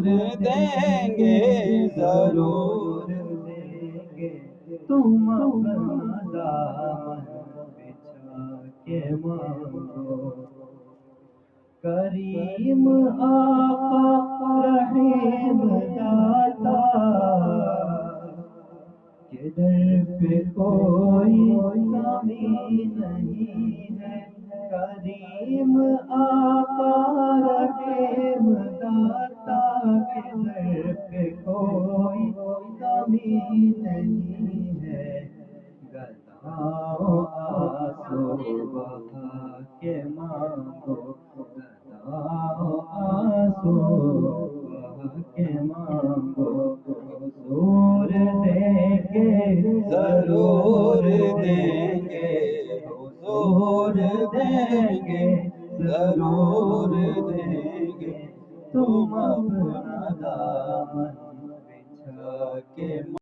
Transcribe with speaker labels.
Speaker 1: دیں گے ضرور
Speaker 2: دیں گے، تم اپنا دامن بچھا کے مانگو، کریم آقا رحیم داتا کے در پہ کوئی کمی نہیں ہے، کریم آقا رحیم داتا کے در پہ کوئی کمی نہیں ہے، گداؤ آنسو بہا کے مانگو، گداؤ آنسو بہا کے مانگو، حضور دیں گے
Speaker 1: ضرور دیں گے حضور دیں گے ضرور دیں گے
Speaker 2: تم اپنا دامن